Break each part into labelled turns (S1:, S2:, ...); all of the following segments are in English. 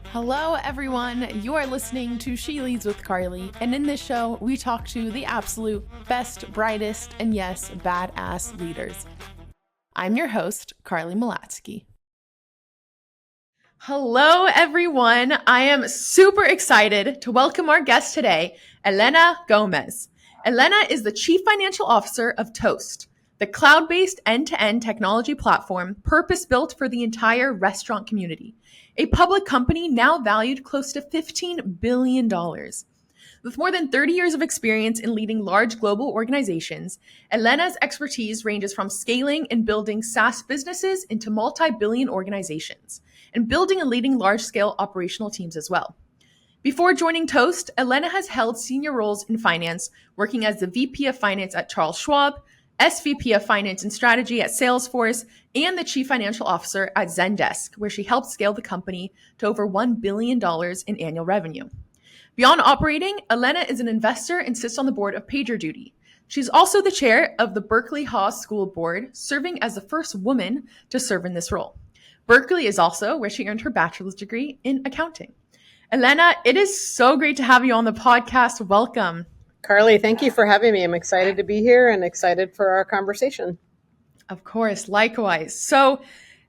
S1: Hello, everyone. You are listening to She Leads with Carly, and in this show, we talk to the absolute best, brightest, and yes, badass leaders. I'm your host, Carly Malatsky. Hello, everyone. I am super excited to welcome our guest today, Elena Gomez. Elena is the Chief Financial Officer of Toast, the cloud-based end-to-end technology platform purpose-built for the entire restaurant community, a public company now valued close to $15 billion. With more than 30 years of experience in leading large global organizations, Elena's expertise ranges from scaling and building SaaS businesses into multi-billion organizations, and building and leading large-scale operational teams as well. Before joining Toast, Elena has held senior roles in finance, working as the VP of Finance at Charles Schwab, SVP of Finance and Strategy at Salesforce, and the Chief Financial Officer at Zendesk, where she helped scale the company to over $1 billion in annual revenue. Beyond operating, Elena is an investor and sits on the board of PagerDuty. She's also the chair of the Berkeley Haas School Board, serving as the first woman to serve in this role. Berkeley is also where she earned her bachelor's degree in accounting. Elena, it is so great to have you on the podcast. Welcome.
S2: Carly, thank you for having me. I'm excited to be here and excited for our conversation.
S1: Of course, likewise. So,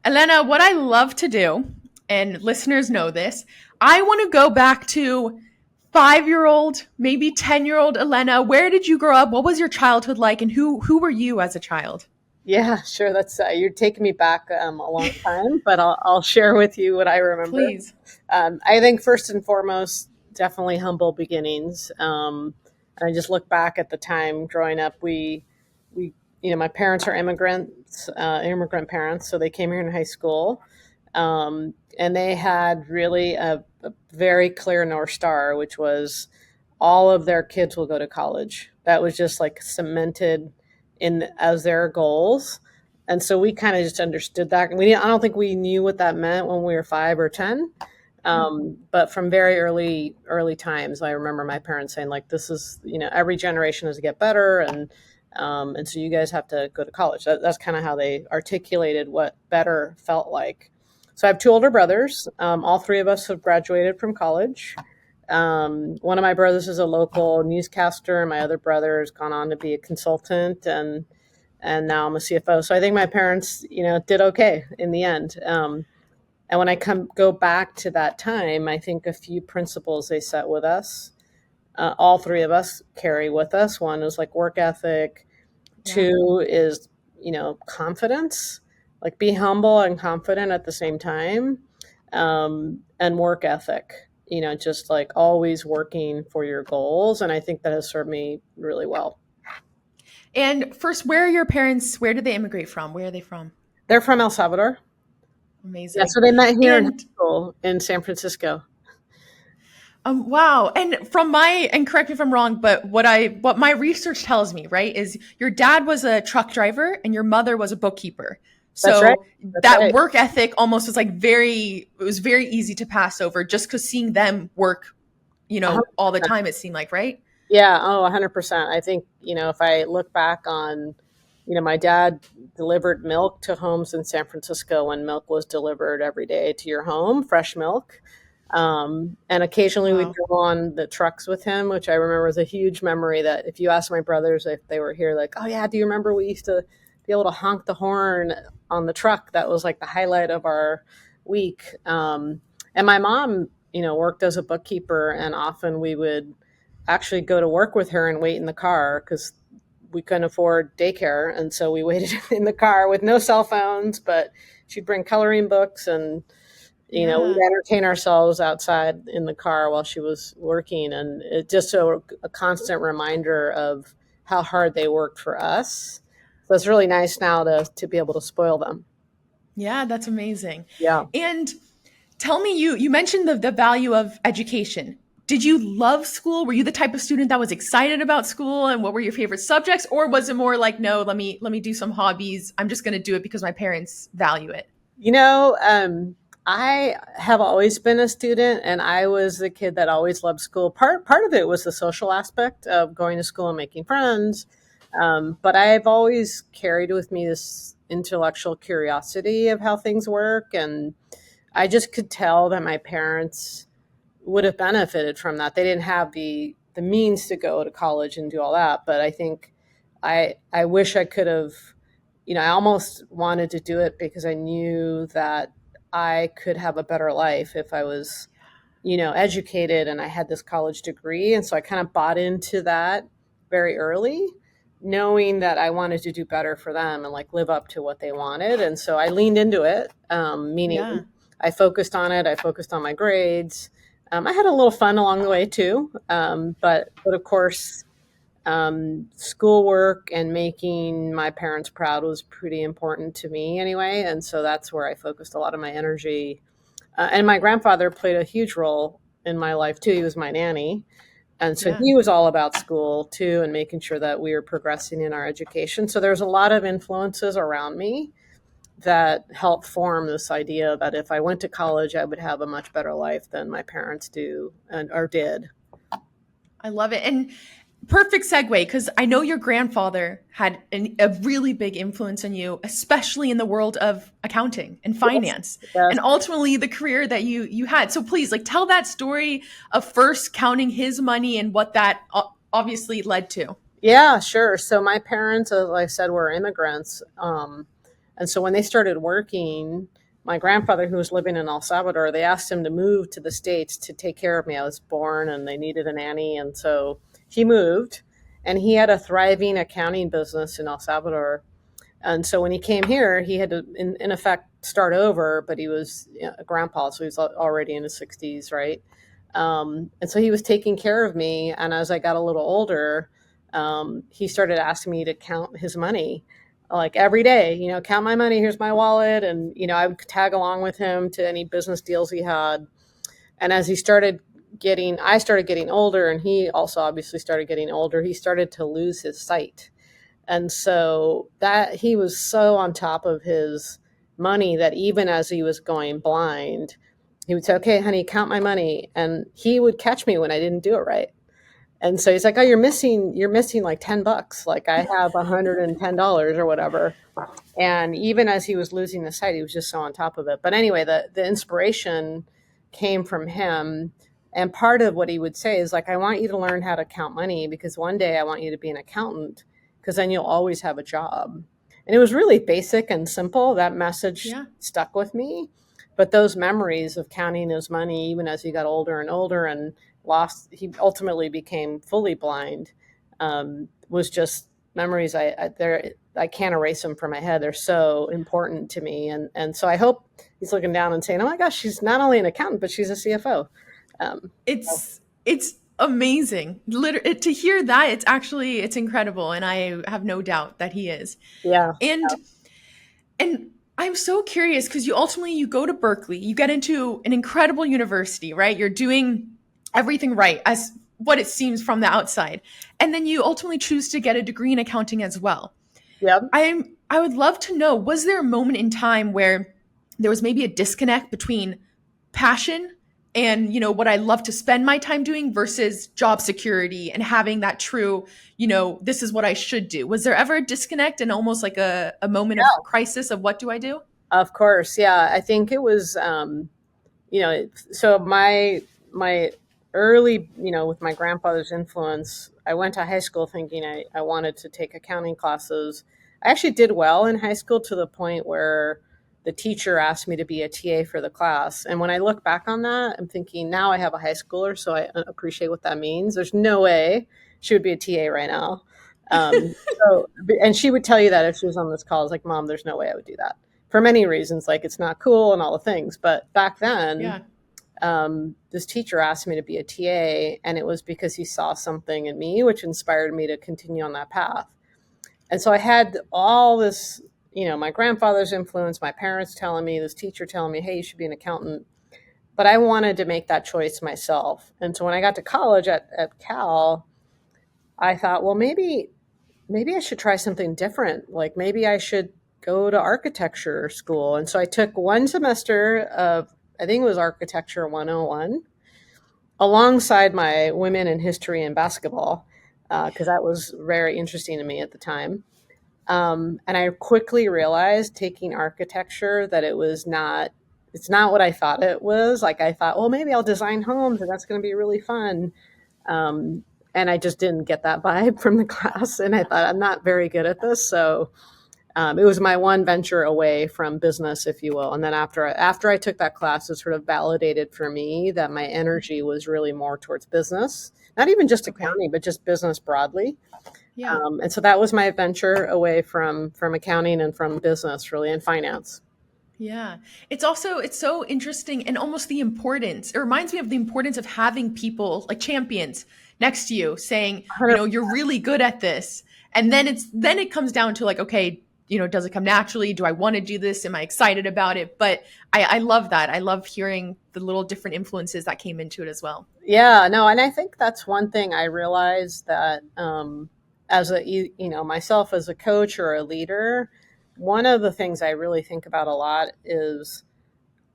S1: Elena, what I love to do, and listeners know this, I want to go back to 5-year-old, maybe 10-year-old Elena. Where did you grow up? What was your childhood like? And who were you as a child?
S2: Yeah, sure. That's you're taking me back a long time, but I'll share with you what I remember.
S1: Please.
S2: I think first and foremost, definitely humble beginnings. And I just look back at the time growing up. We my parents are immigrant parents, so they came here in high school, and they had really a very clear North Star, which was all of their kids will go to college. That was just like cemented in as their goals. And so we kind of just understood that. I don't think we knew what that meant when we were 5 or 10. But from very early times, I remember my parents saying, like, this is, every generation has to get better. And so you guys have to go to college. That's kind of how they articulated what better felt like. So I have 2 older brothers. All 3 of us have graduated from college. One of my brothers is a local newscaster. And my other brother has gone on to be a consultant, and now I'm a CFO. So I think my parents, did okay in the end. And when I go back to that time, I think a few principles they set with us, all 3 of us carry with us. One is like work ethic. Yeah. 2 is, confidence, like be humble and confident at the same time, and work ethic, just like always working for your goals. And I think that has served me really well.
S1: And first, where are your parents? Where did they immigrate from? Where are they from?
S2: They're from El Salvador.
S1: Amazing.
S2: Yeah, so they met here in high school in San Francisco.
S1: Wow. And correct me if I'm wrong, but what my research tells me, right, is your dad was a truck driver and your mother was a bookkeeper. So
S2: That's right. That's right.
S1: Work ethic almost was like it was very easy to pass over just because seeing them work, 100%. All the time, it seemed like, right?
S2: Yeah. Oh, 100%. I think, if I look back on, my dad delivered milk to homes in San Francisco when milk was delivered every day to your home, fresh milk. And occasionally we'd go on the trucks with him, which I remember was a huge memory that if you ask my brothers if they were here, like, oh yeah, do you remember we used to be able to honk the horn on the truck? That was like the highlight of our week. And my mom, worked as a bookkeeper, and often we would actually go to work with her and wait in the car because we couldn't afford daycare. And so we waited in the car with no cell phones, but she'd bring coloring books and we'd entertain ourselves outside in the car while she was working. And it just a constant reminder of how hard they worked for us. So it's really nice now to be able to spoil them.
S1: Yeah, that's amazing.
S2: Yeah.
S1: And tell me, you mentioned the value of education. Did you love school? Were you the type of student that was excited about school? And what were your favorite subjects? Or was it more like, no, let me do some hobbies. I'm just going to do it because my parents value it.
S2: I have always been a student, and I was the kid that always loved school. Part of it was the social aspect of going to school and making friends. But I've always carried with me this intellectual curiosity of how things work. And I just could tell that my parents would have benefited from that. They didn't have the means to go to college and do all that, but I think I wish I could have, I almost wanted to do it because I knew that I could have a better life if I was, educated and I had this college degree. And so I kind of bought into that very early, knowing that I wanted to do better for them and like live up to what they wanted. And so I leaned into it,
S1: Yeah.
S2: meaning I focused on it. I focused on my grades. I had a little fun along the way too. But of course, schoolwork and making my parents proud was pretty important to me anyway. And so that's where I focused a lot of my energy. And my grandfather played a huge role in my life too. He was my nanny. And so
S1: Yeah.
S2: he was all about school too and making sure that we were progressing in our education. So there's a lot of influences around me that helped form this idea that if I went to college, I would have a much better life than my parents do or did.
S1: I love it. And perfect segue, because I know your grandfather had a really big influence on you, especially in the world of accounting and finance,
S2: Yes.
S1: and ultimately the career that you had. So please, like, tell that story of first counting his money and what that obviously led to.
S2: Yeah, sure. So my parents, as I said, were immigrants. And so when they started working, my grandfather, who was living in El Salvador, they asked him to move to the States to take care of me. I was born and they needed a nanny. And so he moved and he had a thriving accounting business in El Salvador. And so when he came here, he had to, in effect, start over, but he was a grandpa, so he was already in his 60s, right? And so he was taking care of me. And as I got a little older, he started asking me to count his money like every day, count my money. Here's my wallet. And, I would tag along with him to any business deals he had. And as I started getting older and he also obviously started getting older, he started to lose his sight. And so that he was so on top of his money that even as he was going blind, he would say, okay, honey, count my money. And he would catch me when I didn't do it right. And so he's like, oh, you're missing like $10. Like I have $110 or whatever. And even as he was losing the sight, he was just so on top of it. But anyway, the inspiration came from him. And part of what he would say is like, I want you to learn how to count money because one day I want you to be an accountant because then you'll always have a job. And it was really basic and simple. That message stuck with me. But those memories of counting his money, even as he got older and older and he ultimately became fully blind, was just memories I can't erase them from my head. They're so important to me. And so I hope he's looking down and saying, oh my gosh, she's not only an accountant, but she's a CFO.
S1: It's amazing. To hear that, it's incredible. And I have no doubt that he is.
S2: Yeah.
S1: And I'm so curious because you go to Berkeley, you get into an incredible university, right? You're doing everything right as what it seems from the outside. And then you ultimately choose to get a degree in accounting as well.
S2: Yep.
S1: I would love to know, was there a moment in time where there was maybe a disconnect between passion and, what I love to spend my time doing versus job security and having that true, this is what I should do? Was there ever a disconnect and almost like a moment of crisis of what do I do?
S2: Of course. Yeah. I think it was, so my early, with my grandfather's influence, I went to high school thinking I wanted to take accounting classes. I actually did well in high school to the point where the teacher asked me to be a TA for the class. And when I look back on that, I'm thinking now I have a high schooler, so I appreciate what that means. There's no way she would be a TA right now. And she would tell you that if she was on this call. I was like, Mom, there's no way I would do that for many reasons. Like it's not cool and all the things. But back then, this teacher asked me to be a TA, and it was because he saw something in me, which inspired me to continue on that path. And so I had all this, my grandfather's influence, my parents telling me, this teacher telling me, hey, you should be an accountant. But I wanted to make that choice myself. And so when I got to college at Cal, I thought, well, maybe I should try something different. Like maybe I should go to architecture school. And so I took one semester of, I think it was Architecture 101, alongside my women in history and basketball, because that was very interesting to me at the time. And I quickly realized taking architecture that it's it's not what I thought it was. Like I thought, well, maybe I'll design homes and that's going to be really fun. And I just didn't get that vibe from the class. And I thought, I'm not very good at this. So it was my one venture away from business, if you will. And then after I took that class, it sort of validated for me that my energy was really more towards business, not even just accounting, but just business broadly.
S1: Yeah.
S2: And so that was my venture away from accounting and from business, really, and finance.
S1: Yeah. It's so interesting, and almost the importance. It reminds me of the importance of having people like champions next to you saying, you're really good at this. And then it comes down to like, okay, does it come naturally? Do I want to do this? Am I excited about it? But I love that. I love hearing the little different influences that came into it as well.
S2: Yeah, no, and I think that's one thing I realized that as myself as a coach or a leader, one of the things I really think about a lot is,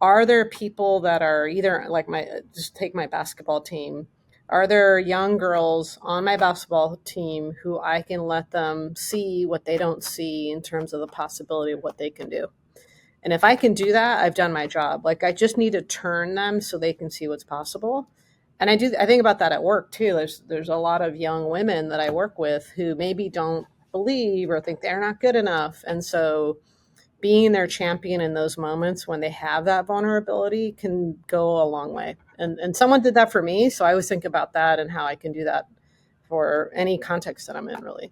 S2: are there people that are either like just take my basketball team. Are there young girls on my basketball team who I can let them see what they don't see in terms of the possibility of what they can do? And if I can do that, I've done my job. Like I just need to turn them so they can see what's possible. And I think about that at work too. There's a lot of young women that I work with who maybe don't believe or think they're not good enough. And so being their champion in those moments when they have that vulnerability can go a long way. And someone did that for me. So I always think about that and how I can do that for any context that I'm in, really.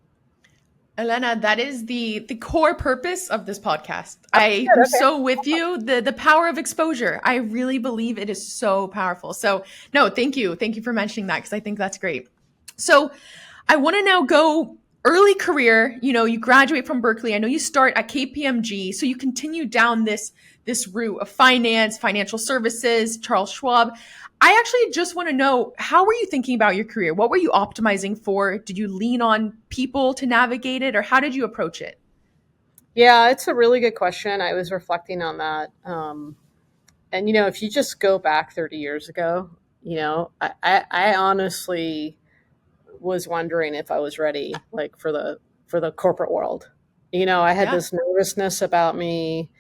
S1: Elena, that is the core purpose of this podcast. I am so with you. The power of exposure. I really believe it is so powerful. So no, thank you. Thank you for mentioning that, because I think that's great. So I want to now go early career. You graduate from Berkeley. I know you start at KPMG. So you continue down this route of finance, financial services, Charles Schwab. I actually just want to know, how were you thinking about your career? What were you optimizing for? Did you lean on people to navigate it, or how did you approach it?
S2: Yeah, it's a really good question. I was reflecting on that. And, if you just go back 30 years ago, I honestly was wondering if I was ready, like for the corporate world. I had this nervousness about me,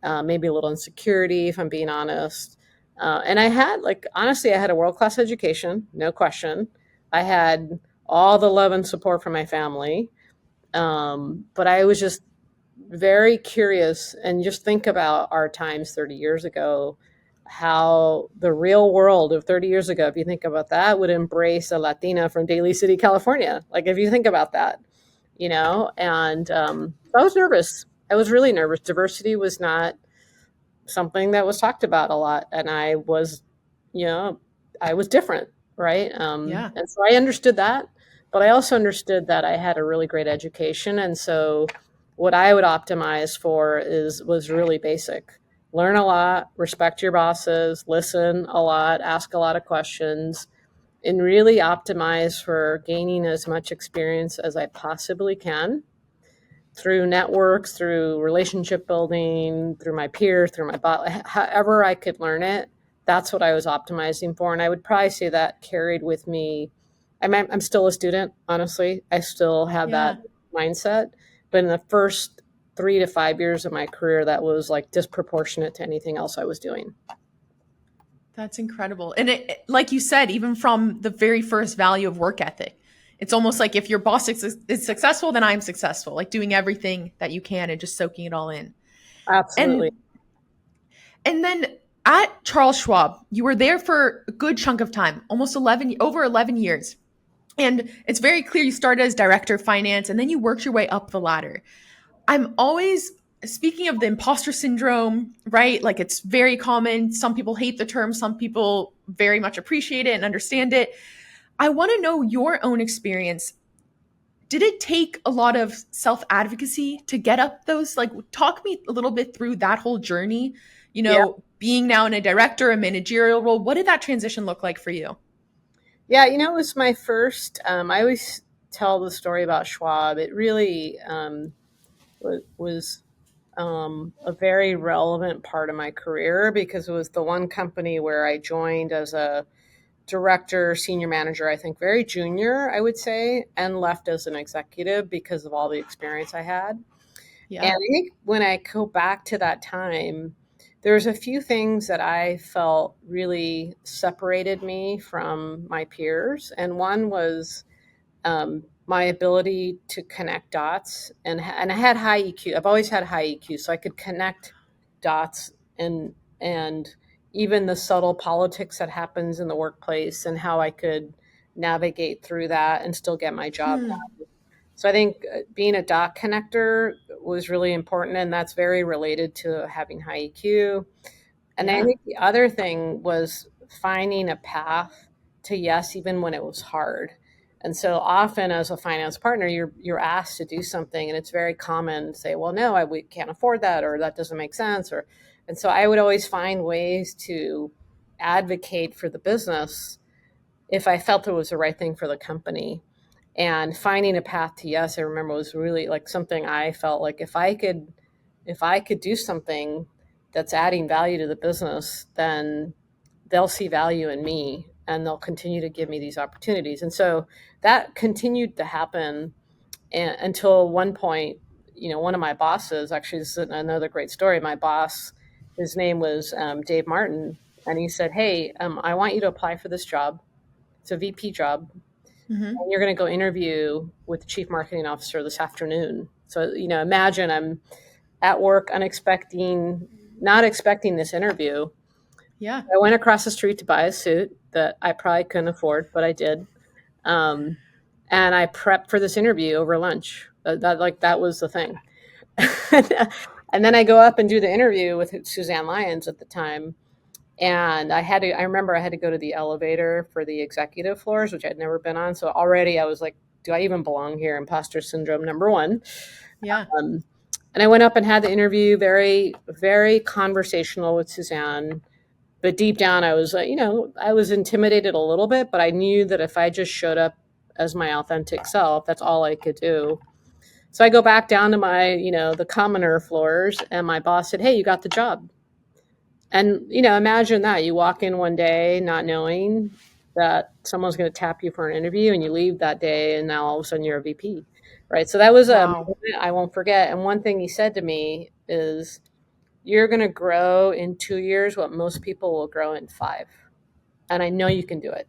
S2: maybe a little insecurity, if I'm being honest. And I had, honestly, I had a world-class education, no question. I had all the love and support from my family. But I was just very curious, and just think about our times 30 years ago, how the real world of 30 years ago, if you think about that, would embrace a Latina from Daly City, California. Like if you think about that, and I was nervous. I was really nervous. Diversity was not something that was talked about a lot. And I was different. Right. And so I understood that, but I also understood that I had a really great education. And so what I would optimize for was really basic. Learn a lot, respect your bosses, listen a lot, ask a lot of questions, and really optimize for gaining as much experience as I possibly can through networks, through relationship building, through my peers, through my boss, however I could learn it. That's what I was optimizing for. And I would probably say that carried with me. I'm still a student, honestly. I still have that mindset. But in the first 3 to 5 years of my career, that was like disproportionate to anything else I was doing.
S1: That's incredible. And it, like you said, even from the very first value of work ethic, it's almost like if your boss is successful, then I'm successful, like doing everything that you can and just soaking it all in.
S2: Absolutely.
S1: And then at Charles Schwab, you were there for a good chunk of time, over 11 years. And it's very clear you started as director of finance and then you worked your way up the ladder. I'm always speaking of the imposter syndrome, right? Like it's very common. Some people hate the term. Some people very much appreciate it and understand it. I want to know your own experience. Did it take a lot of self-advocacy to get up those? Like, talk me a little bit through that whole journey, being now in a director, a managerial role. What did that transition look like for you?
S2: Yeah, it was my first, I always tell the story about Schwab. It really was a very relevant part of my career because it was the one company where I joined as a director, senior manager, I think very junior, I would say, and left as an executive because of all the experience I had. Yeah. And I think when I go back to that time, there's a few things that I felt really separated me from my peers. And one was my ability to connect dots. And I had high EQ. I've always had high EQ, so I could connect dots and even the subtle politics that happens in the workplace and how I could navigate through that and still get my job done. So I think being a dot connector was really important, and that's very related to having high EQ. And I
S1: Yeah.
S2: think the other thing was finding a path to yes, even when it was hard. And so often as a finance partner, you're asked to do something, and it's very common to say, "Well, no, we can't afford that," or "That doesn't make sense." Or, and so I would always find ways to advocate for the business if I felt it was the right thing for the company. And finding a path to yes, I remember was really like something I felt like if I could do something that's adding value to the business, then they'll see value in me and they'll continue to give me these opportunities. And so that continued to happen until one point, one of my bosses, actually, this is another great story. My boss, his name was Dave Martin, and he said, "Hey, I want you to apply for this job. It's a VP job. And you're going to go interview with the chief marketing officer this afternoon." So, imagine I'm at work, not expecting this interview.
S1: Yeah.
S2: I went across the street to buy a suit that I probably couldn't afford, but I did. And I prepped for this interview over lunch. That was the thing. And then I go up and do the interview with Suzanne Lyons at the time. And I remember I had to go to the elevator for the executive floors, which I'd never been on. So already I was like, do I even belong here? Imposter syndrome, number one.
S1: Yeah.
S2: And I went up and had the interview, very, very conversational with Suzanne. But deep down, I was I was intimidated a little bit, but I knew that if I just showed up as my authentic self, that's all I could do. So I go back down to my, the commoner floors, and my boss said, "Hey, you got the job." And, imagine that you walk in one day not knowing that someone's going to tap you for an interview, and you leave that day, and now all of a sudden you're a VP, right? So that was a moment I won't forget. And one thing he said to me is, "You're going to grow in 2 years what most people will grow in 5. And I know you can do it."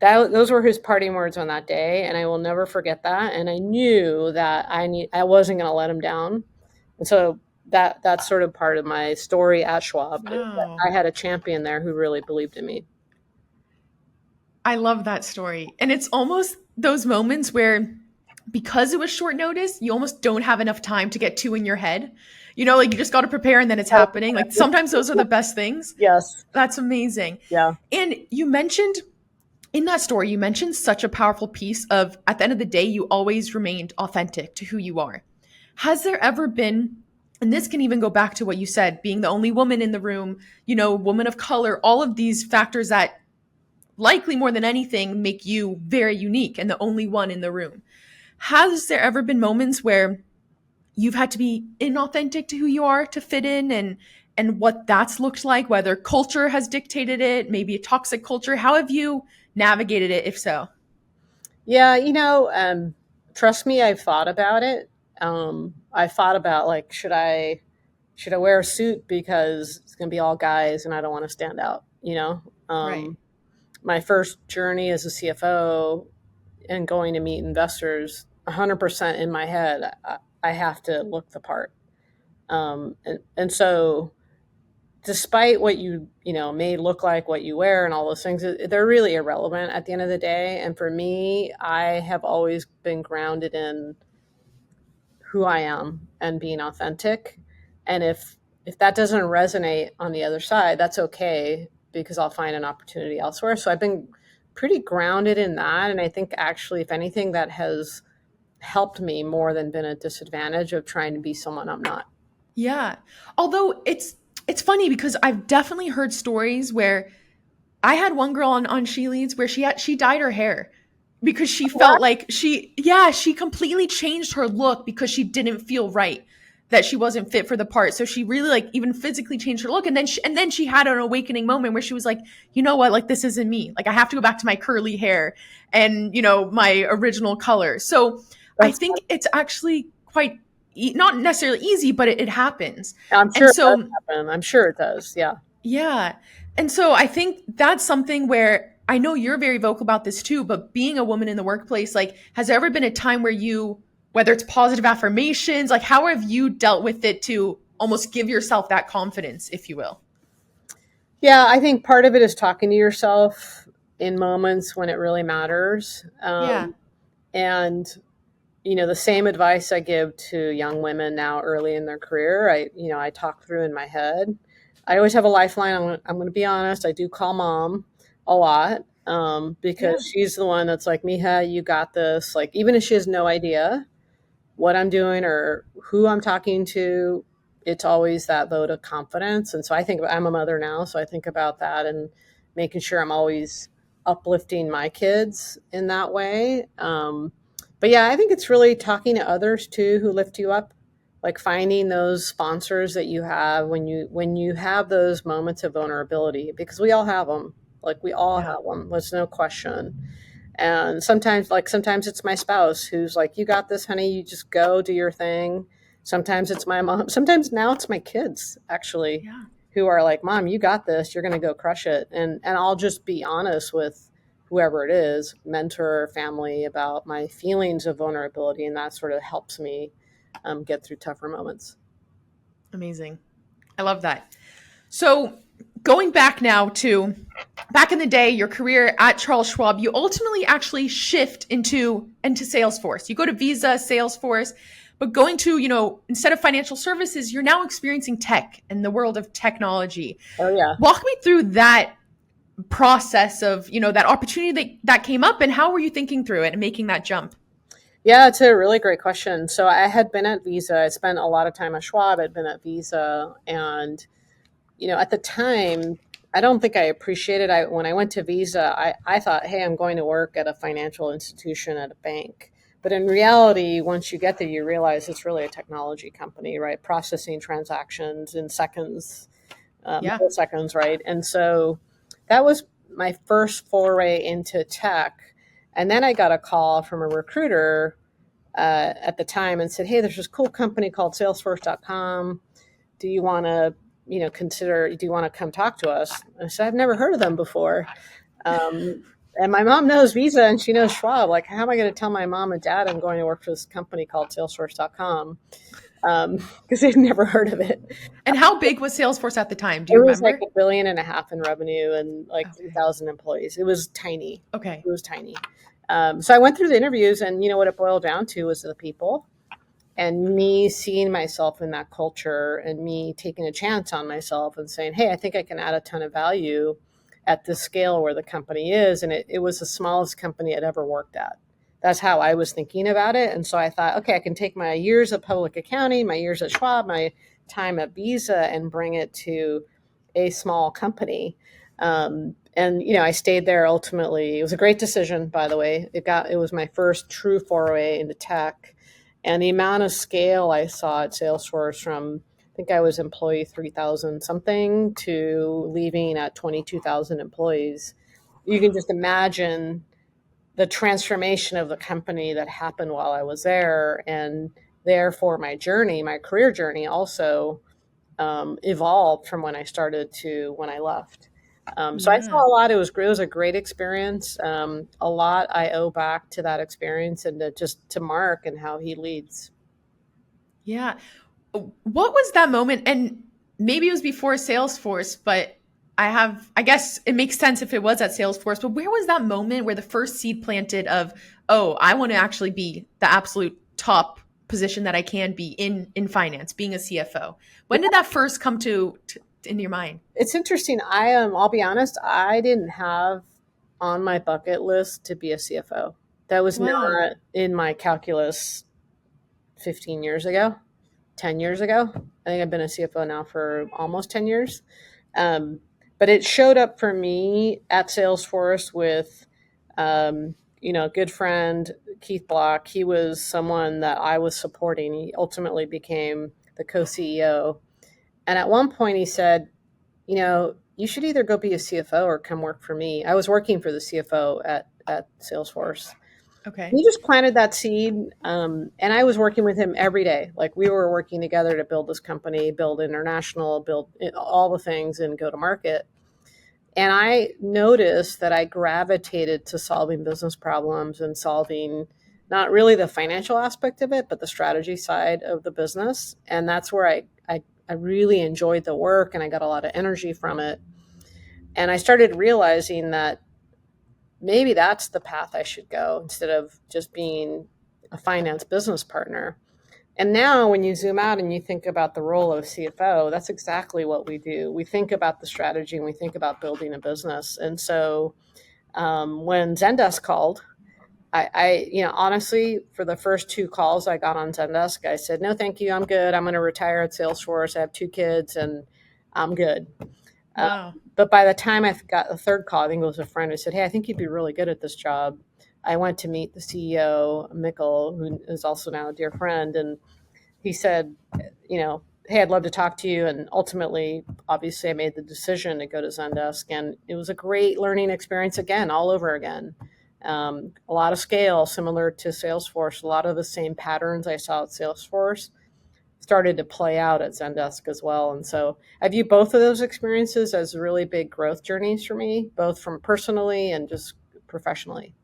S2: Those were his parting words on that day, and I will never forget that. And I knew that I wasn't going to let him down. And so that's sort of part of my story at Schwab.
S1: Wow.
S2: I had a champion there who really believed in me.
S1: I love that story. And it's almost those moments where, because it was short notice, you almost don't have enough time to get two in your head. Like you just got to prepare and then it's happening. Like sometimes those are the best things.
S2: Yes.
S1: That's amazing.
S2: Yeah.
S1: And you mentioned in that story, you mentioned such a powerful piece of, at the end of the day, you always remained authentic to who you are. Has there ever been, and this can even go back to what you said, being the only woman in the room, woman of color, all of these factors that likely more than anything make you very unique and the only one in the room. Has there ever been moments where you've had to be inauthentic to who you are to fit in, and what that's looked like, whether culture has dictated it, maybe a toxic culture? How have you navigated it, if so?
S2: Yeah, trust me, I've thought about it. I thought about, like, should I wear a suit because it's going to be all guys and I don't want to stand out,
S1: Right.
S2: My first journey as a CFO and going to meet investors, 100% in my head, I have to look the part. And so despite what you may look like, what you wear and all those things, they're really irrelevant at the end of the day. And for me, I have always been grounded in who I am and being authentic. And if that doesn't resonate on the other side, that's okay, because I'll find an opportunity elsewhere. So I've been pretty grounded in that. And I think actually, if anything, that has helped me more than been a disadvantage of trying to be someone I'm not.
S1: Yeah. Although it's funny because I've definitely heard stories where I had one girl on She Leads where she dyed her hair because she felt like she completely changed her look because she didn't feel right, that she wasn't fit for the part. So she really, like, even physically changed her look. And then she had an awakening moment where she was like, you know what, like, this isn't me. Like, I have to go back to my curly hair and, my original color. So I think it's actually quite not necessarily easy, but it happens.
S2: I'm sure
S1: And
S2: it does
S1: so,
S2: happen. I'm sure it does. Yeah.
S1: yeah. And so I think that's something where I know you're very vocal about this too, but being a woman in the workplace, like, has there ever been a time where you, whether it's positive affirmations, like, how have you dealt with it to almost give yourself that confidence, if you will?
S2: Yeah, I think part of it is talking to yourself in moments when it really matters.
S1: Yeah.
S2: And the same advice I give to young women now early in their career, I talk through in my head. I always have a lifeline. I'm going to be honest. I do call mom a lot,
S1: Yeah.
S2: because she's the one that's like, Mija, you got this. Like, even if she has no idea what I'm doing or who I'm talking to, it's always that vote of confidence. And so I'm a mother now, so I think about that and making sure I'm always uplifting my kids in that way. But yeah, I think it's really talking to others too who lift you up, like finding those sponsors that you have when you have those moments of vulnerability, because we all have them. Like, we all
S1: Yeah.
S2: have them. There's no question. And sometimes it's my spouse who's like, you got this, honey, you just go do your thing. Sometimes it's my mom. Sometimes now it's my kids, actually,
S1: Yeah.
S2: who are like, Mom, you got this, you're going to go crush it. And I'll just be honest with whoever it is, mentor, family, about my feelings of vulnerability. And that sort of helps me get through tougher moments.
S1: Amazing. I love that. So going back now to back in the day, your career at Charles Schwab, you ultimately actually shift into Salesforce. You go to Visa, Salesforce, but going to, instead of financial services, you're now experiencing tech and the world of technology.
S2: Oh, yeah.
S1: Walk me through that process of, that opportunity that came up, and how were you thinking through it and making that jump?
S2: Yeah, it's a really great question. So I had been at Visa. I spent a lot of time at Schwab. I'd been at Visa. And at the time, I don't think I appreciated. When I went to Visa, I thought, hey, I'm going to work at a financial institution at a bank. But in reality, once you get there, you realize it's really a technology company, right? Processing transactions in seconds,
S1: Yeah.
S2: milliseconds, right? And so that was my first foray into tech. And then I got a call from a recruiter at the time and said, hey, there's this cool company called Salesforce.com. Do you want to do you want to come talk to us? I said, I've never heard of them before. And my mom knows Visa and she knows Schwab. Like, how am I going to tell my mom and dad I'm going to work for this company called Salesforce.com? Because they've never heard of it.
S1: And how big was Salesforce at the time? Do
S2: It
S1: you
S2: was like
S1: remember?
S2: $1.5 billion in revenue and like
S1: Okay.
S2: 3,000 employees. It was tiny.
S1: Okay.
S2: It was tiny. So I went through the interviews, and what it boiled down to was the people, and me seeing myself in that culture, and me taking a chance on myself and saying, hey, I think I can add a ton of value at the scale where the company is. And it was the smallest company I'd ever worked at. That's how I was thinking about it. And so I thought, okay, I can take my years of public accounting, my years at Schwab, my time at Visa, and bring it to a small company. And I stayed there ultimately. It was a great decision, by the way. It was my first true foray into tech, and the amount of scale I saw at Salesforce, from I think I was employee 3,000 something to leaving at 22,000 employees. You can just imagine the transformation of the company that happened while I was there, and therefore my journey, my career journey, also evolved from when I started to when I left. So I
S1: Yeah.
S2: saw a lot. It was a great experience. A lot I owe back to that experience, and to Mark and how he leads.
S1: Yeah. What was that moment? And maybe it was before Salesforce, but I guess it makes sense if it was at Salesforce, but where was that moment where the first seed planted of, oh, I want to actually be the absolute top position that I can be in finance, being a CFO? When did that first come to into your mind?
S2: It's interesting. I'll be honest. I didn't have on my bucket list to be a CFO. That was
S1: Wow.
S2: not in my calculus 15 years ago, 10 years ago. I think I've been a CFO now for almost 10 years. Um, but it showed up for me at Salesforce with, a good friend, Keith Block. He was someone that I was supporting. He ultimately became the co-CEO. And at one point he said, you should either go be a CFO or come work for me. I was working for the CFO at Salesforce.
S1: Okay.
S2: He just planted that seed, and I was working with him every day. Like we were working together to build this company, build international, build all the things, and go to market. And I noticed that I gravitated to solving business problems and solving not really the financial aspect of it, but the strategy side of the business. And that's where I really enjoyed the work and I got a lot of energy from it. And I started realizing that maybe that's the path I should go instead of just being a finance business partner. And now, when you zoom out and you think about the role of CFO, that's exactly what we do. We think about the strategy and we think about building a business. And so, when Zendesk called, honestly, for the first two calls I got on Zendesk, I said, no, thank you. I'm good. I'm going to retire at Salesforce. I have two kids and I'm good.
S1: Wow.
S2: But by the time I got the third call, I think it was a friend who said, hey, I think you'd be really good at this job. I went to meet the CEO, Mikkel, who is also now a dear friend. And he said, hey, I'd love to talk to you. And ultimately, obviously, I made the decision to go to Zendesk. And it was a great learning experience again, all over again. A lot of scale, similar to Salesforce. A lot of the same patterns I saw at Salesforce started to play out at Zendesk as well. And so I view both of those experiences as really big growth journeys for me, both from personally and just professionally.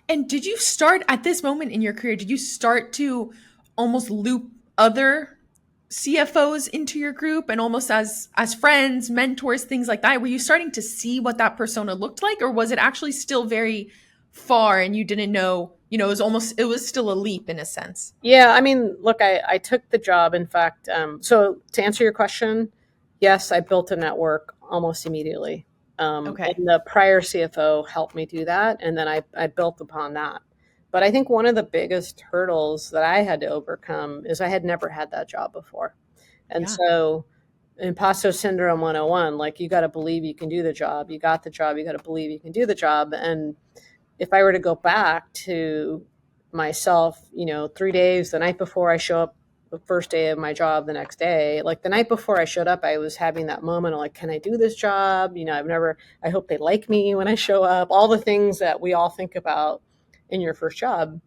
S1: And did you start at this moment in your career, did you start to almost loop other CFOs into your group and almost as friends, mentors, things like that? Were you starting to see what that persona looked like, or was it actually still very far and you didn't know, it was still a leap in a sense?
S2: Yeah, I mean, look, I took the job. In fact, so to answer your question, yes, I built a network almost immediately.
S1: Okay.
S2: And the prior CFO helped me do that. And then I built upon that. But I think one of the biggest hurdles that I had to overcome is I had never had that job before. And
S1: Yeah.
S2: so, imposter syndrome 101, like you got to believe you can do the job. You got the job, you got to believe you can do the job. And if I were to go back to myself, 3 days, the night before I show up, the first day of my job, the next day, like the night before I showed up, I was having that moment of like, can I do this job? I hope they like me when I show up, all the things that we all think about in your first job.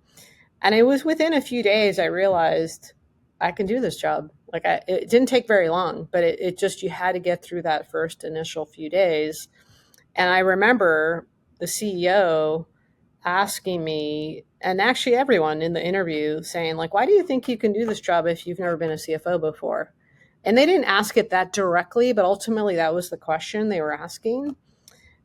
S2: And it was within a few days, I realized I can do this job. It didn't take very long, but it just, you had to get through that first initial few days. And I remember the CEO asking me, and actually everyone in the interview saying, like, why do you think you can do this job if you've never been a CFO before? And they didn't ask it that directly, but ultimately that was the question they were asking.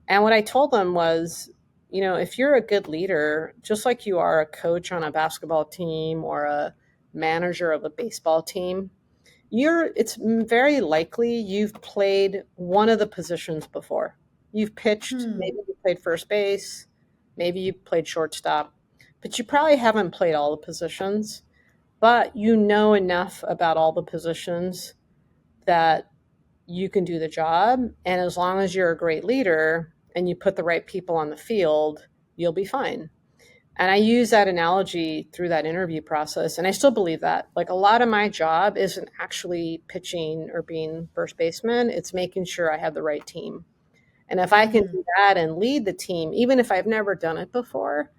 S2: And what I told them was, if you're a good leader, just like you are a coach on a basketball team or a manager of a baseball team, it's very likely you've played one of the positions before. You've pitched,
S1: Hmm.
S2: maybe you played first base, maybe you played shortstop, but you probably haven't played all the positions. But you know enough about all the positions that you can do the job. And as long as you're a great leader and you put the right people on the field, you'll be fine. And I use that analogy through that interview process. And I still believe that. Like a lot of my job isn't actually pitching or being first baseman, it's making sure I have the right team. And if I can
S1: Hmm.
S2: do that and lead the team, even if I've never done it before,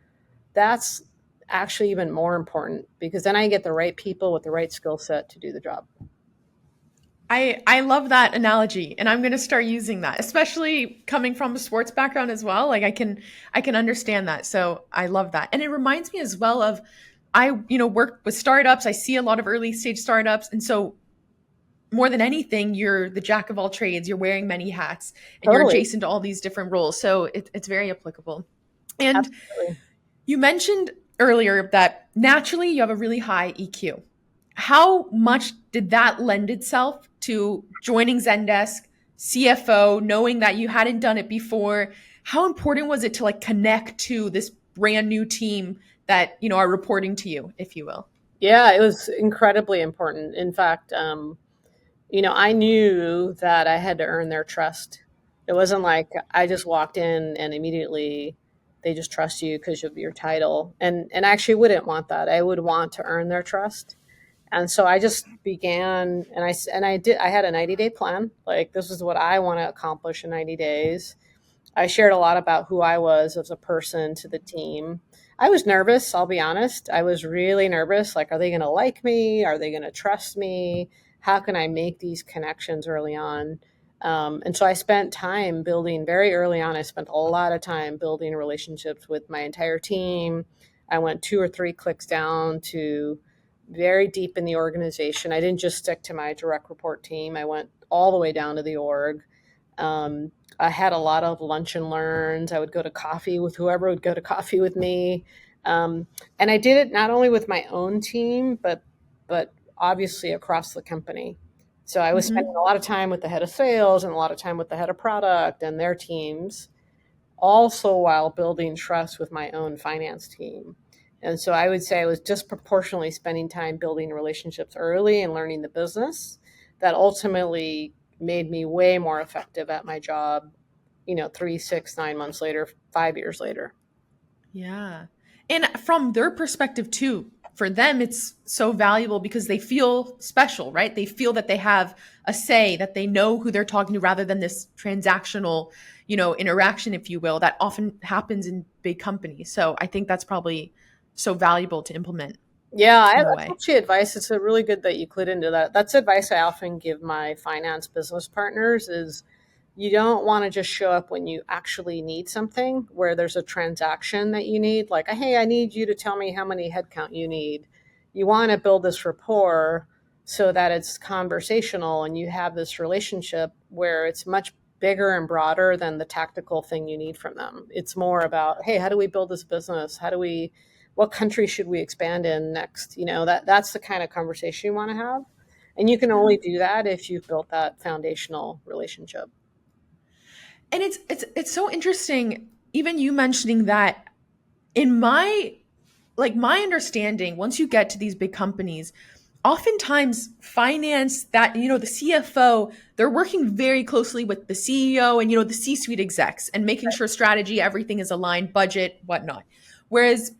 S2: that's actually even more important because then I get the right people with the right skill set to do the job.
S1: I love that analogy and I'm going to start using that, especially coming from a sports background as well. Like I can understand that. So I love that. And it reminds me as well of work with startups. I see a lot of early stage startups, and so more than anything, you're the jack of all trades. You're wearing many hats and you're
S2: Totally.
S1: adjacent to all these different roles. So it's very applicable. And
S2: Absolutely.
S1: you mentioned earlier that naturally you have a really high EQ. How much did that lend itself to joining Zendesk, CFO, knowing that you hadn't done it before? How important was it to like connect to this brand new team that, are reporting to you, if you will?
S2: Yeah, it was incredibly important. In fact, I knew that I had to earn their trust. It wasn't like I just walked in and immediately they just trust you because of your title. And I actually wouldn't want that. I would want to earn their trust. And so I just began I had a 90-day plan. Like this is what I want to accomplish in 90 days. I shared a lot about who I was as a person to the team. I was nervous, I'll be honest. I was really nervous. Like, are they going to like me? Are they going to trust me? How can I make these connections early on? And so I spent time building very early on. I spent a lot of time building relationships with my entire team. I went 2 or 3 clicks down to very deep in the organization. I didn't just stick to my direct report team. I went all the way down to the org. I had a lot of lunch and learns. I would go to coffee with whoever would go to coffee with me. And I did it not only with my own team, but obviously across the company. So I was spending a lot of time with the head of sales and a lot of time with the head of product and their teams, also while building trust with my own finance team. And so I would say I was disproportionately spending time building relationships early and learning the business that ultimately made me way more effective at my job, 3, 6, 9 months later, 5 years later.
S1: Yeah. And from their perspective too, for them, it's so valuable because they feel special, right? They feel that they have a say, that they know who they're talking to rather than this transactional, interaction, if you will, that often happens in big companies. So I think that's probably so valuable to implement
S2: Yeah,
S1: in a
S2: that's
S1: way.
S2: actually advice. It's a really good that you clued into that. That's advice I often give my finance business partners is you don't want to just show up when you actually need something where there's a transaction that you need, like, hey, I need you to tell me how many headcount you need. You want to build this rapport so that it's conversational and you have this relationship where it's much bigger and broader than the tactical thing you need from them. It's more about, hey, how do we build this business? What country should we expand in next? That's the kind of conversation you want to have. And you can
S1: Yeah.
S2: only do that if you've built that foundational relationship.
S1: And it's so interesting, even you mentioning that. In my understanding, once you get to these big companies, oftentimes finance, that the CFO, they're working very closely with the CEO and the C-suite execs and making sure strategy, everything is aligned, budget, whatnot. Whereas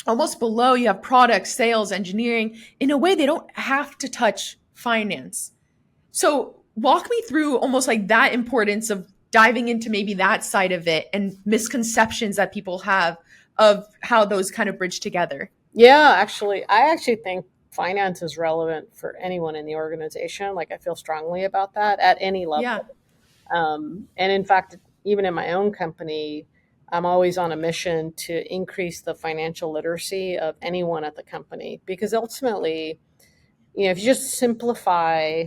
S1: almost below, you have product, sales, engineering. In a way, they don't have to touch finance. So walk me through almost like that importance of diving into maybe that side of it and misconceptions that people have of how those kind of bridge together.
S2: Yeah, I actually think finance is relevant for anyone in the organization. Like, I feel strongly about that at any
S1: Yeah.
S2: level. And in fact, even in my own company, I'm always on a mission to increase the financial literacy of anyone at the company because ultimately, if you just simplify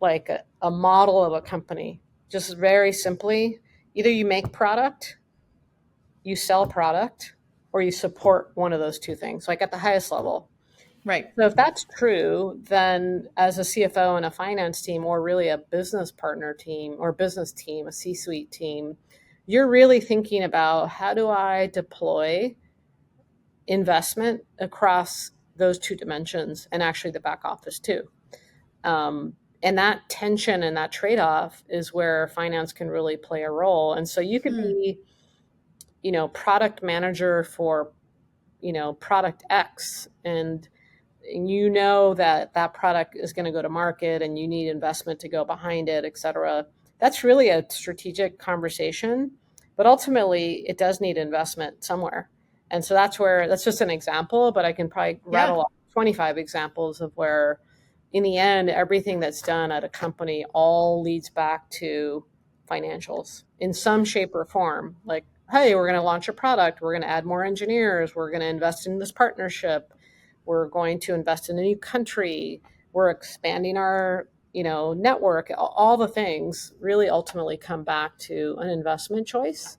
S2: like a model of a company, just very simply, either you make product, you sell product, or you support one of those two things, like at the highest level.
S1: Right.
S2: So if that's true, then as a CFO and a finance team, or really a business partner team or business team, a C-suite team, you're really thinking about how do I deploy investment across those two dimensions and actually the back office too. And that tension and that trade-off is where finance can really play a role. And so you could be, product manager for, product X, and that product is going to go to market and you need investment to go behind it, et cetera. That's really a strategic conversation, but ultimately it does need investment somewhere. And so that's just an example, but I can probably
S1: Yeah.
S2: rattle off 25 examples of where in the end, everything that's done at a company all leads back to financials in some shape or form. Like, hey, we're going to launch a product. We're going to add more engineers. We're going to invest in this partnership. We're going to invest in a new country. We're expanding our, network. All the things really ultimately come back to an investment choice.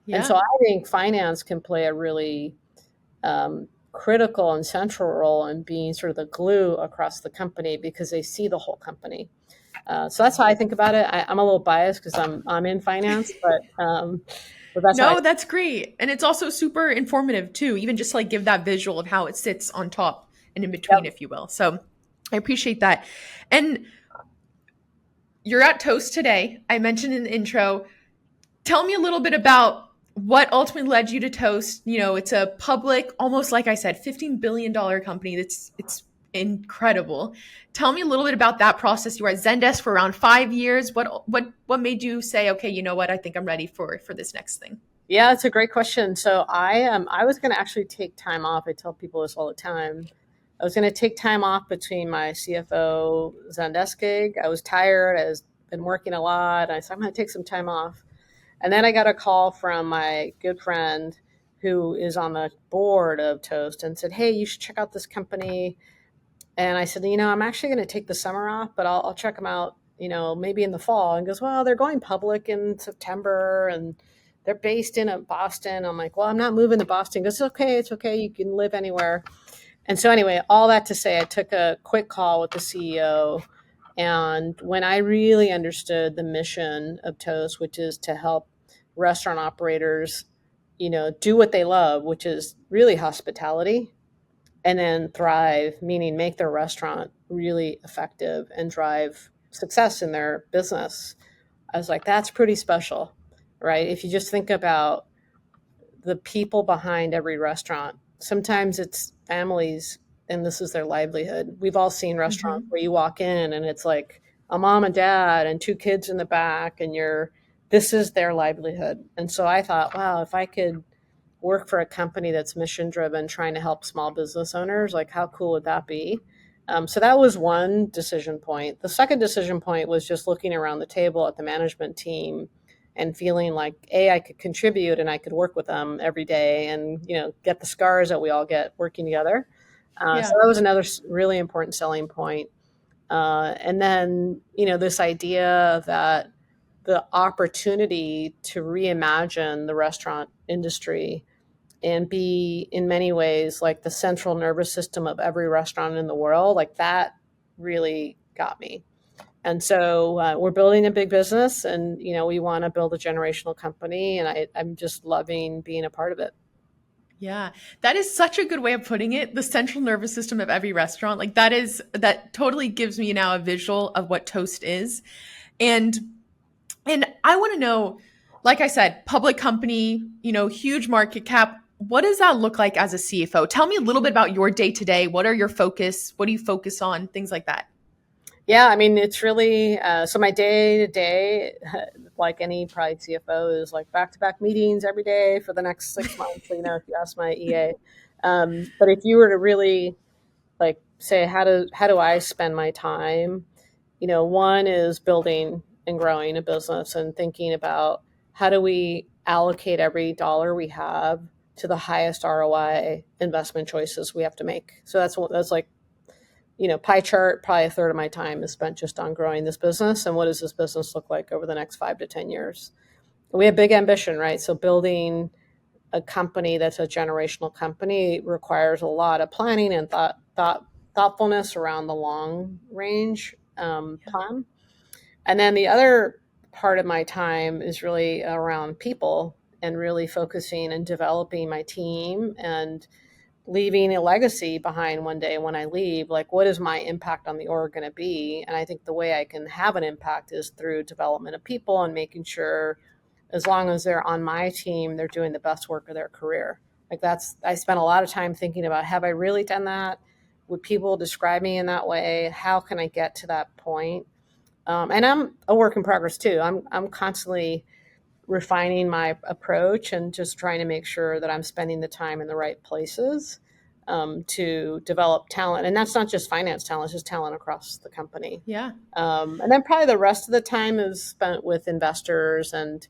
S2: And
S1: Yeah.
S2: so I think finance can play a really critical and central role in being sort of the glue across the company because they see the whole company. So that's how I think about it. I'm a little biased because I'm in finance, but that's how I.
S1: No, that's great. And it's also super informative too, even just like give that visual of how it sits on top and in between,
S2: Yep.
S1: if you will. So I appreciate that. And you're at Toast today. I mentioned in the intro. Tell me a little bit about what ultimately led you to Toast. It's a public, almost like I said, $15 billion company. It's incredible. Tell me a little bit about that process. You were at Zendesk for around 5 years. What made you say, okay, you know what? I think I'm ready for this next thing.
S2: Yeah, it's a great question. So I was going to actually take time off. I tell people this all the time. I was going to take time off between my CFO Zendesk gig. I was tired. I was been working a lot. I said I'm going to take some time off. And then I got a call from my good friend who is on the board of Toast and said, "Hey, you should check out this company." And I said, I'm actually going to take the summer off, but I'll check them out, maybe in the fall. And he goes, "Well, they're going public in September and they're based in Boston." I'm like, "Well, I'm not moving to Boston." He goes, "Okay, it's okay. You can live anywhere." And so anyway, all that to say, I took a quick call with the CEO. And when I really understood the mission of Toast, which is to help restaurant operators, do what they love, which is really hospitality, and then thrive, meaning make their restaurant really effective and drive success in their business. I was like, that's pretty special, right? If you just think about the people behind every restaurant, sometimes it's families and this is their livelihood. We've all seen restaurants
S1: Hmm.
S2: where you walk in and it's like a mom and dad and two kids in the back, and this is their livelihood. And so I thought, wow, if I could work for a company that's mission driven, trying to help small business owners, like how cool would that be? So that was one decision point. The second decision point was just looking around the table at the management team and feeling like I could contribute and I could work with them every day and get the scars that we all get working together. So
S1: Yeah.
S2: that was another really important selling point. And then this idea that the opportunity to reimagine the restaurant industry and be in many ways like the central nervous system of every restaurant in the world, like that really got me. And so we're building a big business, and we want to build a generational company, and I'm just loving being a part of it.
S1: Yeah, that is such a good way of putting it. The central nervous system of every restaurant. Like that totally gives me now a visual of what Toast is. And I want to know, like I said, public company, huge market cap. What does that look like as a CFO? Tell me a little bit about your day to day. What are your focus? What do you focus on? Things like that.
S2: Yeah, I mean, it's really so my day to day, like any probably CFO, is like back to back meetings every day for the next 6 months. If you ask my EA, but if you were to really like say how do I spend my time, one is building and growing a business and thinking about how do we allocate every dollar we have to the highest ROI investment choices we have to make. So that's like pie chart. Probably a third of my time is spent just on growing this business and what does this business look like over the next 5 to 10 years. We have big ambition, right? So building a company that's a generational company requires a lot of planning and thoughtfulness around the long range plan. And then the other part of my time is really around people and really focusing and developing my team and leaving a legacy behind one day when I leave. Like, what is my impact on the org going to be? And I think the way I can have an impact is through development of people and making sure, as long as they're on my team, they're doing the best work of their career. Like, I spent a lot of time thinking about, have I really done that? Would people describe me in that way? How can I get to that point? And I'm a work in progress too. I'm constantly refining my approach and just trying to make sure that I'm spending the time in the right places to develop talent. And that's not just finance talent; it's just talent across the company.
S1: Yeah.
S2: And then probably the rest of the time is spent with investors and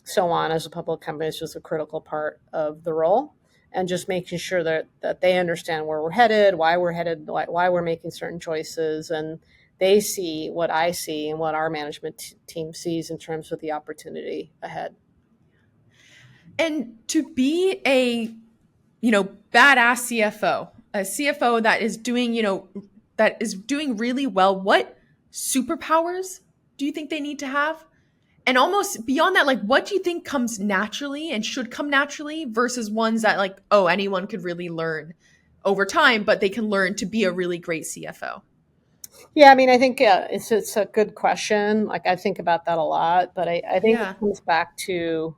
S2: so on. As a public company, it's just a critical part of the role. And just making sure that they understand where we're headed, why we're headed, why we're making certain choices, and they see what I see and what our management team sees in terms of the opportunity ahead.
S1: And to be a, badass CFO, a CFO that is doing, that is doing really well, what superpowers do you think they need to have? And almost beyond that, like, what do you think comes naturally and should come naturally versus ones that, like, oh, anyone could really learn over time, but they can learn to be a really great CFO?
S2: Yeah, I mean, I think it's a good question. Like, I think about that a lot, but I think it
S1: Yeah.
S2: comes back to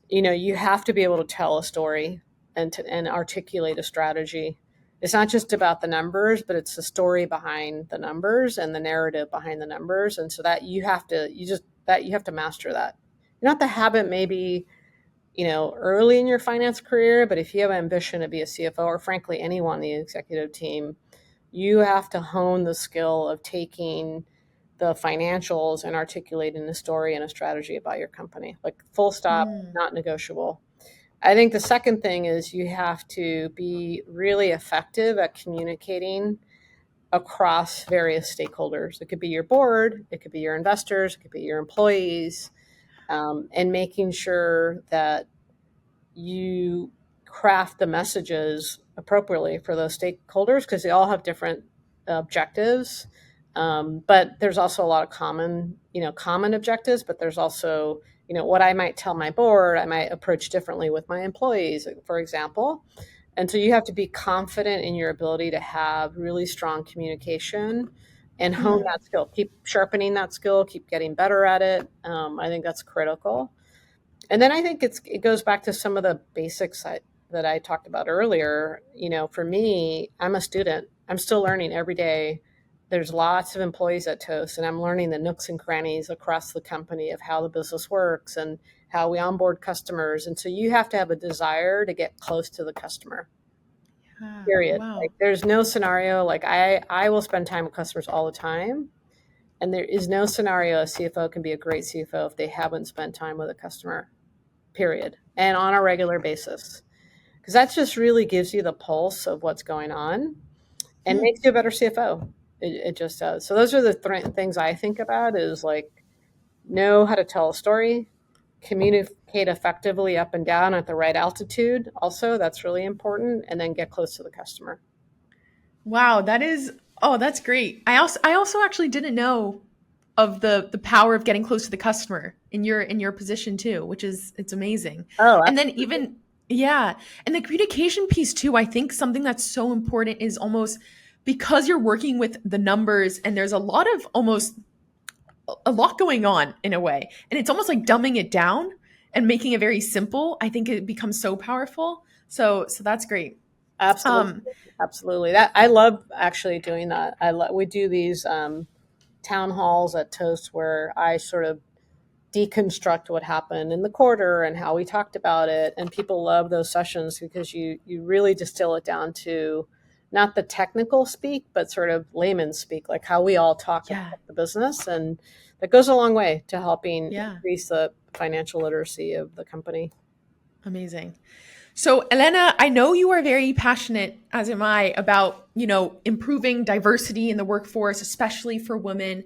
S2: you have to be able to tell a story and articulate a strategy. It's not just about the numbers, but it's the story behind the numbers and the narrative behind the numbers. And so that you have to master that. you don't have to have it maybe, early in your finance career, but if you have ambition to be a CFO or frankly anyone on the executive team, you have to hone the skill of taking the financials and articulating a story and a strategy about your company. Like full stop, not negotiable. I think the second thing is you have to be really effective at communicating across various stakeholders. It could be your board, it could be your investors, it could be your employees, and making sure that you craft the messages appropriately for those stakeholders because they all have different objectives. But there's also a lot of common objectives, but there's also, what I might tell my board, I might approach differently with my employees, for example. And so you have to be confident in your ability to have really strong communication and hone that skill, keep sharpening that skill, keep getting better at it. I think that's critical. And then I think it goes back to some of the basics that I talked about earlier. For me, I'm a student. I'm still learning every day. There's lots of employees at Toast, and I'm learning the nooks and crannies across the company of how the business works and how we onboard customers. And so you have to have a desire to get close to the customer. Period.
S1: Wow.
S2: Like there's no scenario, like I will spend time with customers all the time. And there is no scenario a CFO can be a great CFO if they haven't spent time with a customer, period, and on a regular basis. Because that just really gives you the pulse of what's going on and makes you a better CFO. It just does. So those are the things I think about is like know how to tell a story, communicate effectively up and down at the right altitude. Also, that's really important. And then get close to the customer.
S1: Wow, that's great. I also actually didn't know of the power of getting close to the customer in your position too, which is it's amazing.
S2: Oh,
S1: And then even yeah, and the communication piece too, I think something that's so important is almost because you're working with the numbers and there's a lot going on in a way. And it's almost like dumbing it down and making it very simple. I think it becomes so powerful. So that's great.
S2: absolutely.
S1: Um
S2: Absolutely. That I love actually doing that. We do these town halls at Toast where I sort of deconstruct what happened in the quarter and how we talked about it. And people love those sessions because you really distill it down to not the technical speak, but sort of layman's speak, like how we all talk
S1: yeah.
S2: about the business. And that goes a long way to helping
S1: Yeah.
S2: increase the financial literacy of the company.
S1: Amazing. So, Elena, I know you are very passionate, as am I, about, improving diversity in the workforce, especially for women.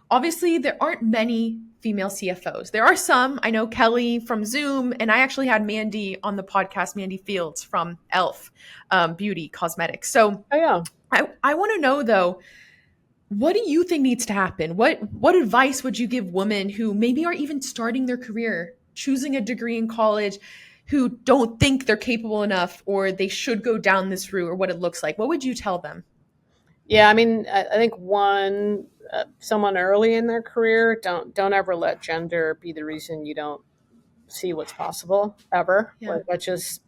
S1: Obviously, there aren't many female CFOs. There are some. I know Kelly from Zoom, and I actually had Mandy on the podcast, Mandy Fields from ELF Beauty Cosmetics. So,
S2: Oh yeah.
S1: I want to know though, what do you think needs to happen? What advice would you give women who maybe are even starting their career, choosing a degree in college, who don't think they're capable enough or they should go down this route or what it looks like? What would you tell them?
S2: Yeah, I mean, I think one, someone early in their career, don't ever let gender be the reason you don't see what's possible ever.
S1: Yeah.
S2: Like that just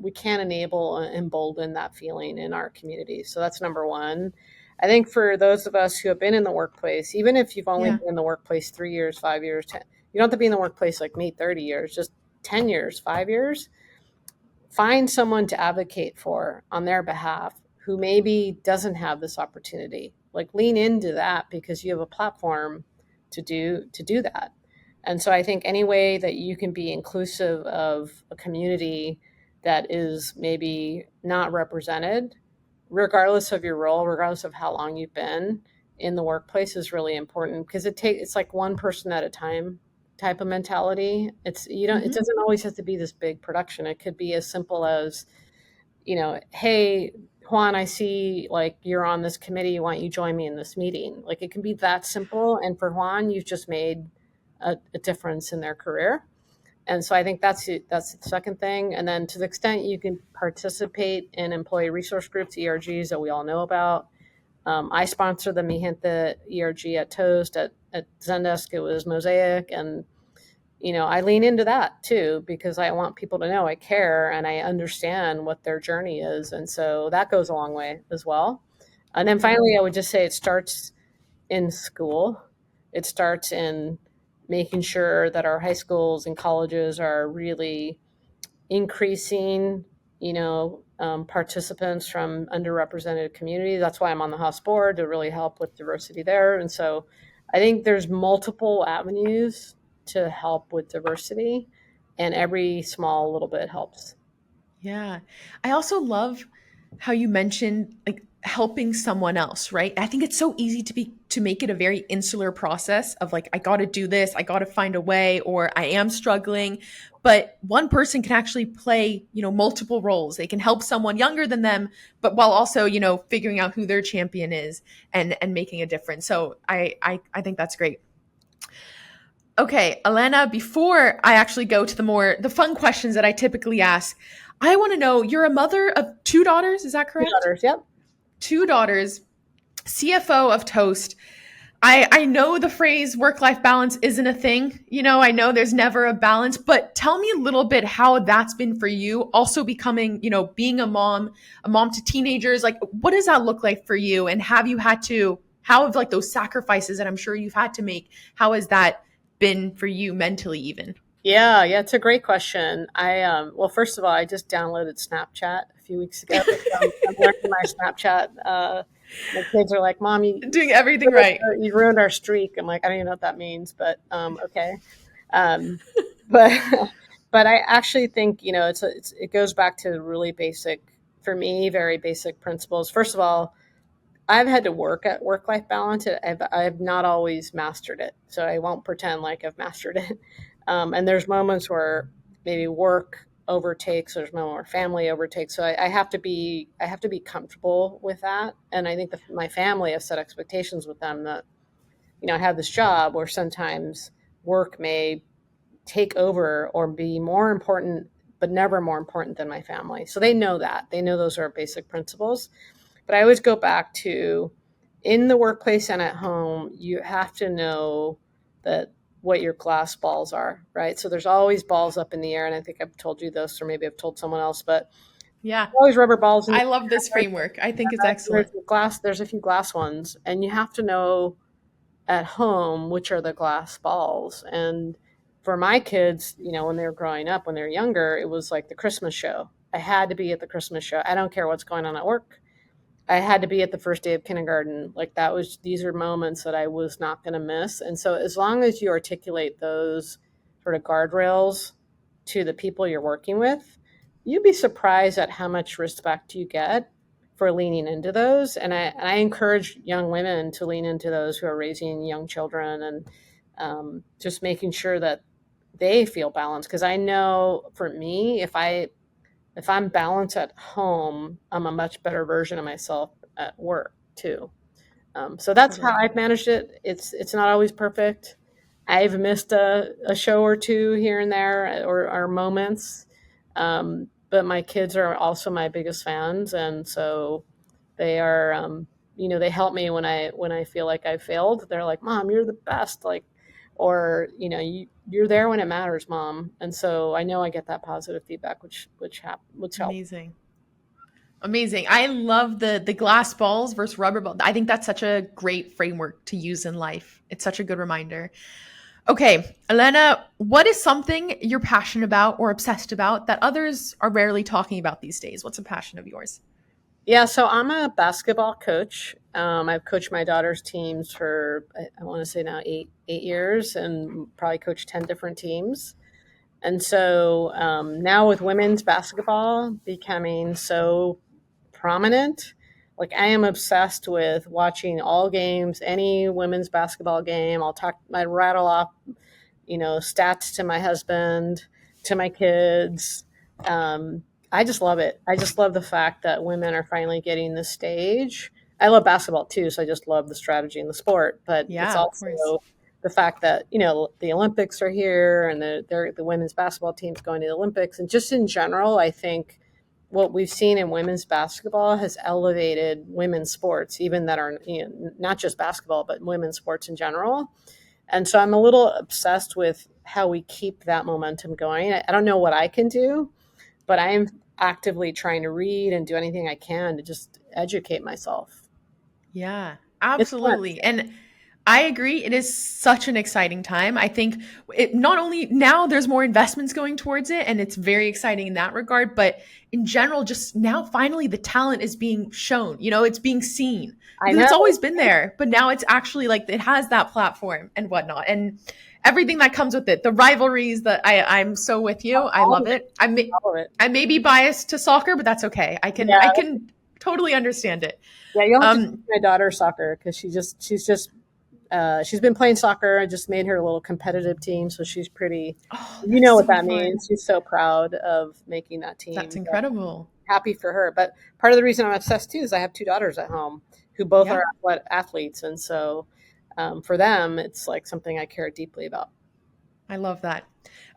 S2: we can't enable and embolden that feeling in our community. So that's number one. I think for those of us who have been in the workplace, even if you've only
S1: Yeah.
S2: been in the workplace 3 years, 5 years, 10, you don't have to be in the workplace like me, 30 years, just 10 years, 5 years. Find someone to advocate for on their behalf who maybe doesn't have this opportunity. Like lean into that because you have a platform to do that. And so I think any way that you can be inclusive of a community that is maybe not represented, regardless of your role, regardless of how long you've been in the workplace, is really important because it's like one person at a time type of mentality. It's you don't it
S1: Hmm.
S2: doesn't always have to be this big production. It could be as simple as, hey, Juan, I see like you're on this committee. Why don't you join me in this meeting? Like it can be that simple. And for Juan, you've just made a difference in their career. And so I think that's the second thing. And then to the extent you can participate in employee resource groups, ERGs that we all know about. I sponsor the Mi Gente ERG at Toast. At Zendesk, it was Mosaic. And I lean into that too because I want people to know I care and I understand what their journey is. And so that goes a long way as well. And then
S1: Yeah.
S2: finally, I would just say it starts in school. It starts in making sure that our high schools and colleges are really increasing, participants from underrepresented communities. That's why I'm on the Haas board, to really help with diversity there. And so I think there's multiple avenues to help with diversity, and every small little bit helps.
S1: Yeah. I also love how you mentioned like helping someone else, right? I think it's so easy to make it a very insular process of like I got to do this, I got to find a way, or I am struggling. But one person can actually play, multiple roles. They can help someone younger than them, but while also, figuring out who their champion is and making a difference. So I think that's great. Okay, Elena, before I actually go to the fun questions that I typically ask, I want to know, you're a mother of two daughters, is that
S2: Two
S1: correct?
S2: daughters, yep.
S1: Two daughters, CFO of Toast. I know the phrase work-life balance isn't a thing. I know there's never a balance, but tell me a little bit how that's been for you. Also becoming, being a mom to teenagers. Like, what does that look like for you? And how have like those sacrifices that I'm sure you've had to make, how has that been for you mentally even?
S2: Yeah, it's a great question. Well, first of all, I just downloaded Snapchat a few weeks ago. I'm learning my Snapchat. My kids are like, "Mom,
S1: Doing everything right.
S2: you ruined our streak." I'm like, I don't even know what that means, but okay. Um, but but I actually think it goes back to really basic, for me, very basic principles. First of all, I've had to work at work-life balance. I've not always mastered it, so I won't pretend like I've mastered it. And there's moments where maybe work overtakes. There's moments where family overtakes. So I have to be comfortable with that. And I think my family have set expectations with them that I have this job where sometimes work may take over or be more important, but never more important than my family. So they know that. They know those are basic principles. But I always go back to, in the workplace and at home, you have to know that what your glass balls are, right? So there's always balls up in the air. And I think I've told you this, or maybe I've told someone else, but
S1: Yeah.
S2: always rubber balls in the
S1: I love this framework. I think it's
S2: air.
S1: excellent.
S2: There's a few glass ones, and you have to know at home which are the glass balls. And for my kids, when they were growing up, when they were younger, it was like the Christmas show. I had to be at the Christmas show. I don't care what's going on at work. I had to be at the first day of kindergarten. Like these are moments that I was not going to miss. And so as long as you articulate those sort of guardrails to the people you're working with, you'd be surprised at how much respect you get for leaning into those. And I encourage young women to lean into those who are raising young children, and just making sure that they feel balanced. Because I know for me, if I'm balanced at home, I'm a much better version of myself at work too. So that's how
S1: Totally.
S2: I've managed it. It's not always perfect. I've missed a show or two here and there, or moments. But my kids are also my biggest fans, and so they are. They help me when I feel like I failed. They're like, "Mom, you're the best!" Like, or you're there when it matters, Mom. And so I know I get that positive feedback, which helps.
S1: Amazing. Amazing. I love the glass balls versus rubber balls. I think that's such a great framework to use in life. It's such a good reminder. Okay, Elena, what is something you're passionate about or obsessed about that others are rarely talking about these days? What's a passion of yours?
S2: Yeah, so I'm a basketball coach. I've coached my daughter's teams for, I want to say now, 8 years, and probably coached 10 different teams. And so now with women's basketball becoming so prominent, like I am obsessed with watching all games, any women's basketball game. I rattle off, stats to my husband, to my kids. I just love it. I just love the fact that women are finally getting the stage. I love basketball too, so I just love the strategy in the sport. But it's
S1: Yeah, of
S2: also
S1: course.
S2: the fact that the Olympics are here, and the women's basketball team's going to the Olympics, and just in general, I think what we've seen in women's basketball has elevated women's sports, even that are not just basketball, but women's sports in general. And so I'm a little obsessed with how we keep that momentum going. I don't know what I can do, but I am actively trying to read and do anything I can to just educate myself.
S1: Yeah,
S2: It's fun.
S1: absolutely. And I agree. It is such an exciting time. I think it not only now there's more investments going towards it, and it's very exciting in that regard, but in general, just now finally the talent is being shown, it's being seen
S2: I
S1: because
S2: know.
S1: it's always been there, but now it's actually like it has that platform and whatnot. And everything that comes with it, the rivalries that I'm so with you. I
S2: All
S1: love
S2: of it.
S1: it.
S2: All of it.
S1: I may be biased to soccer, but that's okay.
S2: Yeah.
S1: I can totally understand it.
S2: Yeah. You'll have to teach
S1: Um,
S2: my daughter soccer because she's been playing soccer. I just made her a little competitive team. So she's pretty,
S1: oh,
S2: you
S1: that's
S2: know what
S1: so
S2: that
S1: fun.
S2: means. She's so proud of making that team.
S1: That's incredible.
S2: Happy for her. But part of the reason I'm obsessed too is I have two daughters at home who both
S1: Yeah.
S2: are athletes. And so for them, it's like something I care deeply about.
S1: I love that.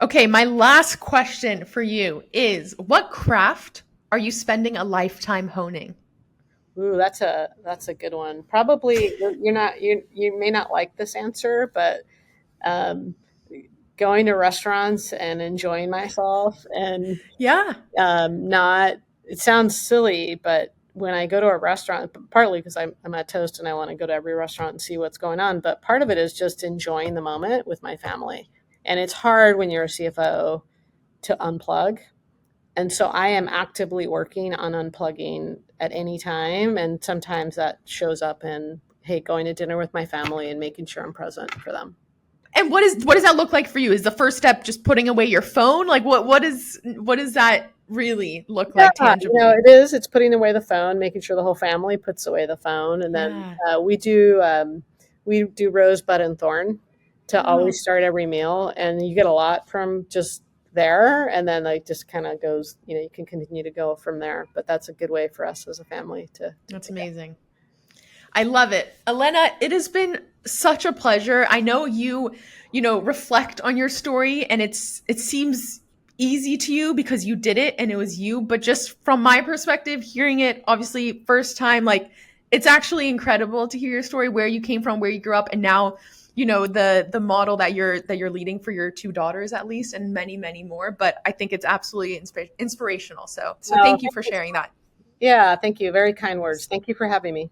S1: Okay, my last question for you is what craft are you spending a lifetime honing?
S2: Ooh, that's a good one. Probably you're not you may not like this answer, but um, going to restaurants and enjoying myself and
S1: Yeah.
S2: not. It sounds silly, but when I go to a restaurant, partly because I'm at Toast and I want to go to every restaurant and see what's going on, but part of it is just enjoying the moment with my family. And it's hard when you're a CFO to unplug. And so I am actively working on unplugging at any time. And sometimes that shows up in, hey, going to dinner with my family and making sure I'm present for them.
S1: And what does that look like for you? Is the first step just putting away your phone? Like what does that really look
S2: Yeah,
S1: like tangibly?
S2: it is. It's putting away the phone, making sure the whole family puts away the phone. And then
S1: Yeah.
S2: we do rosebud and thorn to
S1: Oh,
S2: always start every meal. And you get a lot from just there. And then like just kind of goes, you can continue to go from there. But that's a good way for us as a family to
S1: that's amazing. I love it. Elena, it has been such a pleasure. I know you reflect on your story and it seems easy to you because you did it and it was you, but just from my perspective, hearing it obviously first time, like it's actually incredible to hear your story, where you came from, where you grew up, and now, the model that you're leading for your two daughters at least, and many, many more. But I think it's absolutely inspirational. So
S2: Oh,
S1: thank you for sharing that.
S2: yeah, thank you. Very kind words. Thank you for having me.